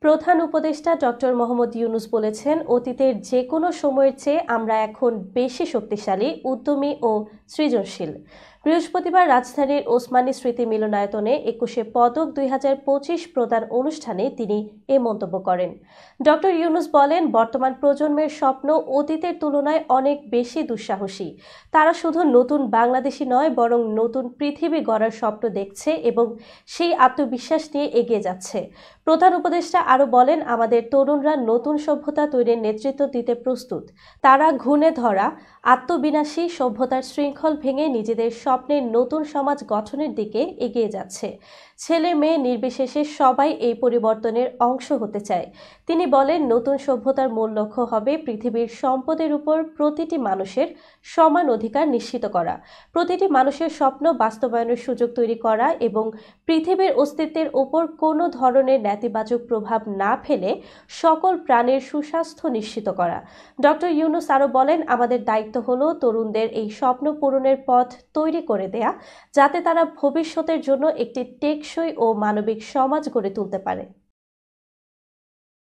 প্রধান উপদেষ্টা ডক্টর মোহাম্মদ ইউনূস বলেছেন, অতীতের যে কোনো সময়ের চেয়ে আমরা এখন বেশি শক্তিশালী, উদ্যমী ও সৃজনশীল। বৃহস্পতিবার রাজধানীর ওসমানী স্মৃতি মিলনায়তনে ২১শে পদক ২০২৫ প্রদান অনুষ্ঠানে তিনি এ মন্তব্য করেন। ডক্টর ইউনূস বলেন, বর্তমান প্রজন্মের স্বপ্ন অতীতের তুলনায় অনেক বেশি দুঃসাহসী। তারা শুধু নতুন বাংলাদেশি নয়, বরং নতুন পৃথিবী গড়ার স্বপ্ন দেখছে এবং সেই আত্মবিশ্বাস নিয়ে এগিয়ে যাচ্ছে। প্রধান উপদেষ্টা আরও বলেন, আমাদের তরুণরা নতুন সভ্যতা তৈরির নেতৃত্ব দিতে প্রস্তুত। তারা ঘুণে ধরা আত্মবিনাশী সভ্যতার শৃঙ্খল ভেঙে নিজেদের স্বপ্নের নতুন সমাজ গঠনের দিকে এগিয়ে যাচ্ছে। ছেলে মেয়ে নির্বিশেষে সবাই এই পরিবর্তনের অংশ হতে চায়। তিনি বলেন, নতুন সভ্যতার মূল লক্ষ্য হবে পৃথিবীর সম্পদের উপর প্রতিটি মানুষের সমান অধিকার নিশ্চিত করা, প্রতিটি মানুষের স্বপ্ন বাস্তবায়নের সুযোগ তৈরি করা এবং পৃথিবীর অস্তিত্বের উপর কোনো ধরনের নেতিবাচক প্রভাব না ফেলে সকল প্রাণের সুস্বাস্থ্য নিশ্চিত করা। ডক্টর ইউনূস আরও বলেন, আমাদের দায়িত্ব হলো তরুণদের এই স্বপ্ন পূরণের পথ তৈরি করে দেয়া, যাতে তারা ভবিষ্যতের জন্য একটি টেকসই ও মানবিক সমাজ গড়ে তুলতে পারে।